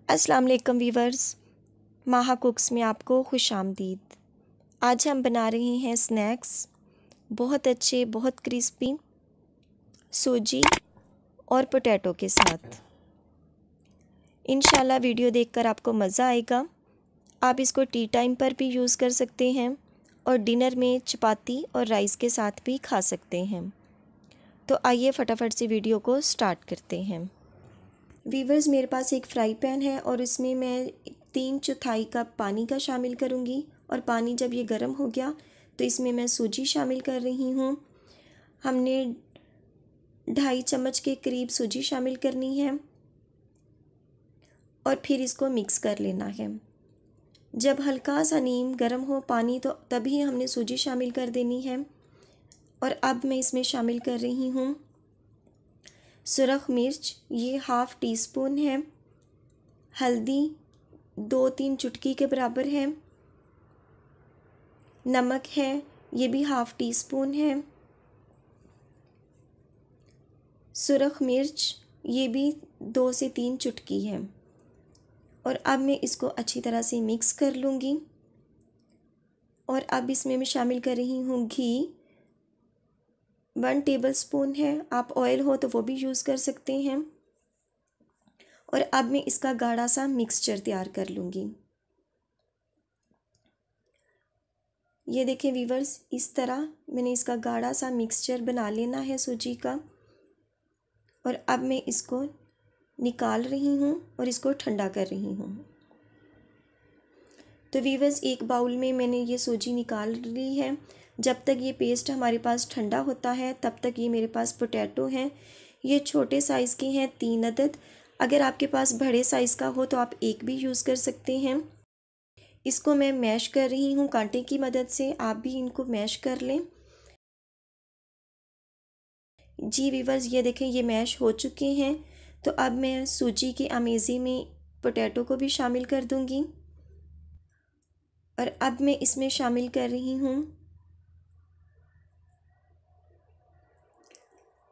अस्सलाम वालेकुम वीवर्स, माहा कुक्स में आपको खुश आमदीद। आज हम बना रहे हैं स्नैक्स, बहुत अच्छे, बहुत क्रिस्पी, सूजी और पोटैटो के साथ। इंशाल्लाह वीडियो देखकर आपको मज़ा आएगा। आप इसको टी टाइम पर भी यूज़ कर सकते हैं और डिनर में चपाती और राइस के साथ भी खा सकते हैं। तो आइए फटाफट से वीडियो को स्टार्ट करते हैं। वीवर्स, मेरे पास एक फ्राई पैन है और इसमें मैं 3/4 कप पानी का शामिल करूँगी और पानी जब ये गर्म हो गया तो इसमें मैं सूजी शामिल कर रही हूँ। हमने 2.5 चम्मच के करीब सूजी शामिल करनी है और फिर इसको मिक्स कर लेना है। जब हल्का सा नीम गर्म हो पानी तो तभी हमने सूजी शामिल कर देनी है। और अब मैं इसमें शामिल कर रही हूँ सुरख मिर्च, ये 1/2 टीस्पून है। हल्दी 2-3 चुटकी के बराबर है। नमक है, ये भी 1/2 टीस्पून है। सुरख मिर्च ये भी 2 से 3 चुटकी है। और अब मैं इसको अच्छी तरह से मिक्स कर लूँगी। और अब इसमें मैं शामिल कर रही हूँ घी, 1 टेबलस्पून है। आप ऑयल हो तो वो भी यूज़ कर सकते हैं। और अब मैं इसका गाढ़ा सा मिक्सचर तैयार कर लूँगी। ये देखें वीवर्स, इस तरह मैंने इसका गाढ़ा सा मिक्सचर बना लेना है सूजी का। और अब मैं इसको निकाल रही हूँ और इसको ठंडा कर रही हूँ। तो वीवर्स, एक बाउल में मैंने ये सूजी निकाल ली है। जब तक ये पेस्ट हमारे पास ठंडा होता है तब तक ये मेरे पास पोटैटो हैं। ये छोटे साइज़ के हैं, 3 अदद। अगर आपके पास बड़े साइज़ का हो तो आप एक भी यूज़ कर सकते हैं। इसको मैं मैश कर रही हूँ कांटे की मदद से, आप भी इनको मैश कर लें। जी वीवर्स, ये देखें ये मैश हो चुके हैं। तो अब मैं सूजी की अमेज़ी में पोटैटो को भी शामिल कर दूँगी। और अब मैं इसमें शामिल कर रही हूँ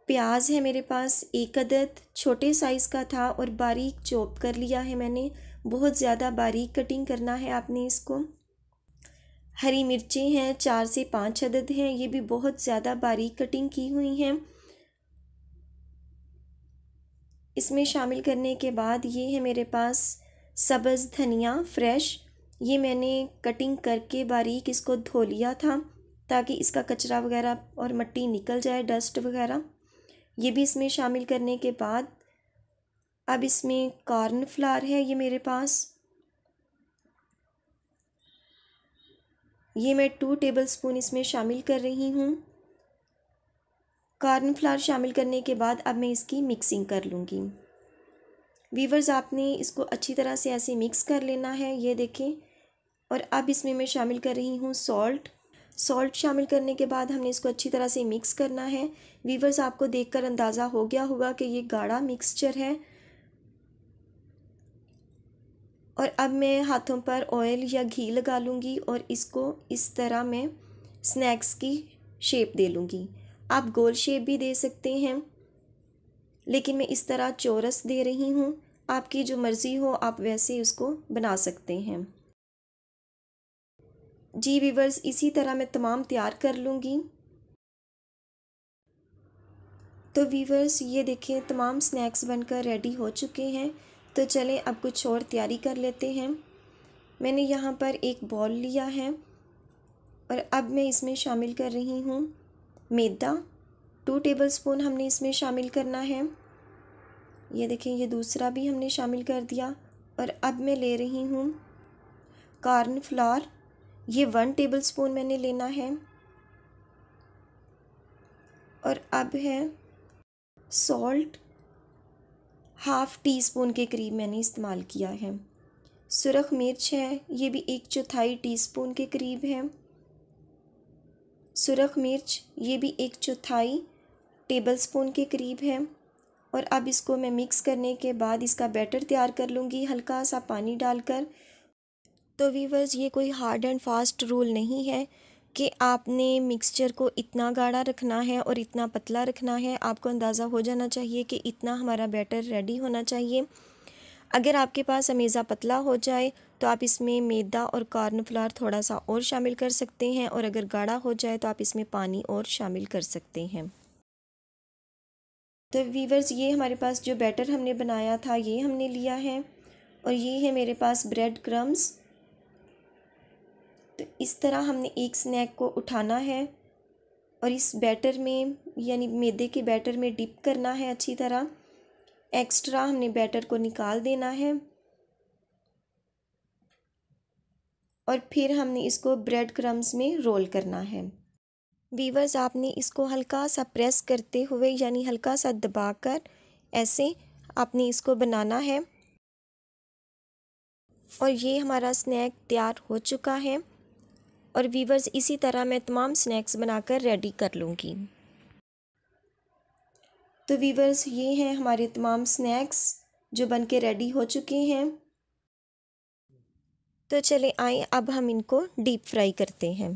प्याज है मेरे पास 1 अदद, छोटे साइज़ का था और बारीक चॉप कर लिया है मैंने। बहुत ज़्यादा बारीक कटिंग करना है आपने इसको। हरी मिर्चें हैं 4 से 5 अदद हैं, ये भी बहुत ज़्यादा बारीक कटिंग की हुई हैं। इसमें शामिल करने के बाद ये है मेरे पास सब्ज़ धनिया फ्रेश। ये मैंने कटिंग करके बारीक इसको धो लिया था ताकि इसका कचरा वगैरह और मिट्टी निकल जाए, डस्ट वगैरह। ये भी इसमें शामिल करने के बाद अब इसमें कॉर्न फ्लावर है ये मेरे पास। ये मैं 2 टेबलस्पून इसमें शामिल कर रही हूँ। कॉर्न फ्लावर शामिल करने के बाद अब मैं इसकी मिक्सिंग कर लूँगी। वीवर्स, आपने इसको अच्छी तरह से ऐसे मिक्स कर लेना है, ये देखें। और अब इसमें मैं शामिल कर रही हूँ सॉल्ट शामिल करने के बाद हमने इसको अच्छी तरह से मिक्स करना है। वीवर्स, आपको देखकर अंदाज़ा हो गया होगा कि ये गाढ़ा मिक्सचर है। और अब मैं हाथों पर ऑयल या घी लगा लूँगी और इसको इस तरह मैं स्नैक्स की शेप दे लूँगी। आप गोल शेप भी दे सकते हैं, लेकिन मैं इस तरह चौरस दे रही हूँ। आपकी जो मर्ज़ी हो आप वैसे उसको बना सकते हैं। जी वीवर्स, इसी तरह मैं तमाम तैयार कर लूँगी। तो वीवर्स, ये देखें तमाम स्नैक्स बनकर रेडी हो चुके हैं। तो चलें अब कुछ और तैयारी कर लेते हैं। मैंने यहाँ पर एक बॉल लिया है और अब मैं इसमें शामिल कर रही हूँ मैदा। 2 टेबलस्पून हमने इसमें शामिल करना है। ये देखें, ये दूसरा भी हमने शामिल कर दिया। और अब मैं ले रही हूँ कॉर्न फ्लावर, ये 1 टेबलस्पून मैंने लेना है। और अब है सॉल्ट, 1/2 टीस्पून के करीब मैंने इस्तेमाल किया है। सुरख मिर्च है, ये भी 1/4 टीस्पून के करीब है। सुरख मिर्च ये भी 1/4 टेबलस्पून के करीब है। और अब इसको मैं मिक्स करने के बाद इसका बैटर तैयार कर लूँगी हल्का सा पानी डालकर। तो वीवर्स, ये कोई हार्ड एंड फास्ट रूल नहीं है कि आपने मिक्सचर को इतना गाढ़ा रखना है और इतना पतला रखना है। आपको अंदाज़ा हो जाना चाहिए कि इतना हमारा बैटर रेडी होना चाहिए। अगर आपके पास अमेज़ा पतला हो जाए तो आप इसमें मैदा और कॉर्नफ्लावर थोड़ा सा और शामिल कर सकते हैं, और अगर गाढ़ा हो जाए तो आप इसमें पानी और शामिल कर सकते हैं। तो वीवर्स, ये हमारे पास जो बैटर हमने बनाया था ये हमने लिया है, और ये है मेरे पास ब्रेड क्रम्स। तो इस तरह हमने एक स्नैक को उठाना है और इस बैटर में यानी मैदे के बैटर में डिप करना है अच्छी तरह। एक्स्ट्रा हमने बैटर को निकाल देना है और फिर हमने इसको ब्रेड क्रम्स में रोल करना है। वीवर्स, आपने इसको हल्का सा प्रेस करते हुए यानी हल्का सा दबाकर ऐसे आपने इसको बनाना है। और ये हमारा स्नैक तैयार हो चुका है। और वीवर्स, इसी तरह मैं तमाम स्नैक्स बनाकर रेडी कर लूँगी। तो वीवर्स, ये हैं हमारे तमाम स्नैक्स जो बन के रेडी हो चुके हैं। तो चले आए अब हम इनको डीप फ्राई करते हैं।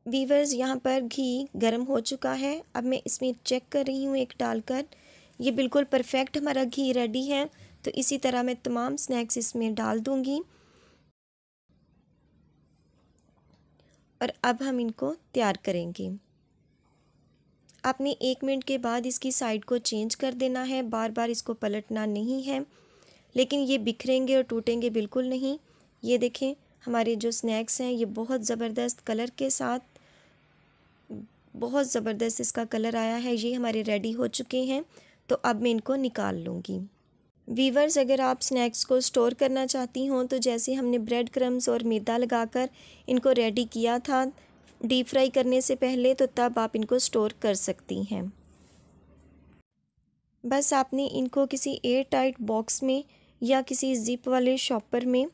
वीवर्स, यहाँ पर घी गर्म हो चुका है। अब मैं इसमें चेक कर रही हूँ एक डालकर, ये बिल्कुल परफेक्ट हमारा घी रेडी है। तो इसी तरह मैं तमाम स्नैक्स इसमें डाल दूँगी और अब हम इनको तैयार करेंगे। आपने 1 मिनट के बाद इसकी साइड को चेंज कर देना है, बार बार इसको पलटना नहीं है, लेकिन ये बिखरेंगे और टूटेंगे बिल्कुल नहीं। ये देखें, हमारे जो स्नैक्स हैं ये बहुत ज़बरदस्त कलर के साथ, बहुत ज़बरदस्त इसका कलर आया है। ये हमारे रेडी हो चुके हैं। तो अब मैं इनको निकाल लूँगी। वीवर्स, अगर आप स्नैक्स को स्टोर करना चाहती हों तो जैसे हमने ब्रेड क्रम्स और मैदा लगाकर इनको रेडी किया था डीप फ्राई करने से पहले, तो तब आप इनको स्टोर कर सकती हैं। बस आपने इनको किसी एयर टाइट बॉक्स में या किसी ज़िप वाले शॉपर में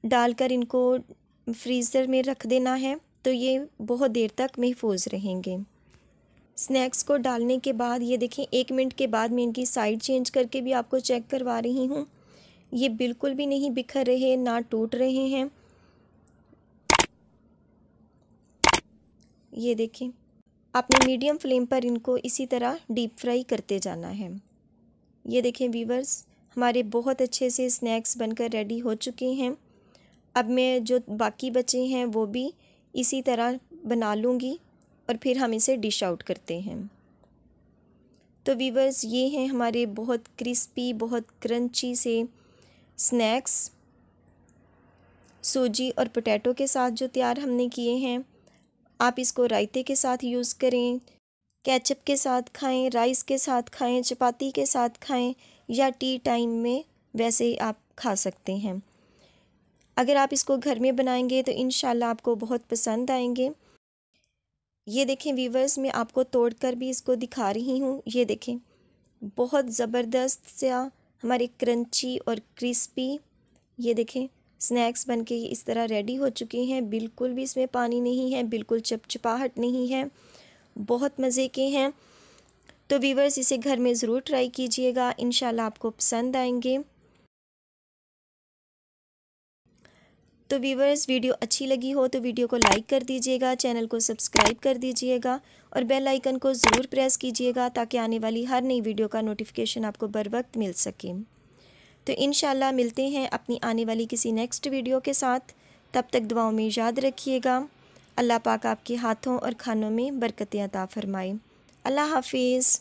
डालकर इनको फ्रीज़र में रख देना है, तो ये बहुत देर तक महफूज रहेंगे। स्नैक्स को डालने के बाद ये देखें, 1 मिनट के बाद मैं इनकी साइड चेंज करके भी आपको चेक करवा रही हूँ। ये बिल्कुल भी नहीं बिखर रहे, ना टूट रहे हैं। ये देखें, आपने मीडियम फ्लेम पर इनको इसी तरह डीप फ्राई करते जाना है। ये देखें वीवर्स, हमारे बहुत अच्छे से स्नैक्स बनकर रेडी हो चुके हैं। अब मैं जो बाकी बचे हैं वो भी इसी तरह बना लूँगी और फिर हम इसे डिश आउट करते हैं। तो वीवर्स, ये हैं हमारे बहुत क्रिस्पी, बहुत क्रंची से स्नैक्स सूजी और पोटैटो के साथ जो तैयार हमने किए हैं। आप इसको रायते के साथ यूज़ करें, केचप के साथ खाएं, राइस के साथ खाएं, चपाती के साथ खाएं, या टी टाइम में वैसे आप खा सकते हैं। अगर आप इसको घर में बनाएंगे तो इंशाल्लाह आपको बहुत पसंद आएंगे। ये देखें वीवर्स, मैं आपको तोड़कर भी इसको दिखा रही हूँ। ये देखें, बहुत ज़बरदस्त सा हमारे क्रंची और क्रिस्पी ये देखें स्नैक्स बनके इस तरह रेडी हो चुके हैं। बिल्कुल भी इसमें पानी नहीं है, बिल्कुल चिपचिपाहट नहीं है, बहुत मज़े के हैं। तो वीवर्स, इसे घर में ज़रूर ट्राई कीजिएगा, इंशाल्लाह आपको पसंद आएंगे। तो वीवर्स, वीडियो अच्छी लगी हो तो वीडियो को लाइक कर दीजिएगा, चैनल को सब्सक्राइब कर दीजिएगा और बेल आइकन को ज़रूर प्रेस कीजिएगा ताकि आने वाली हर नई वीडियो का नोटिफिकेशन आपको बर वक्त मिल सके। तो इंशाल्लाह मिलते हैं अपनी आने वाली किसी नेक्स्ट वीडियो के साथ। तब तक दुआओं में याद रखिएगा। अल्लाह पाक आपके हाथों और खानों में बरकतें अता फरमाए। अल्लाह हाफिज़।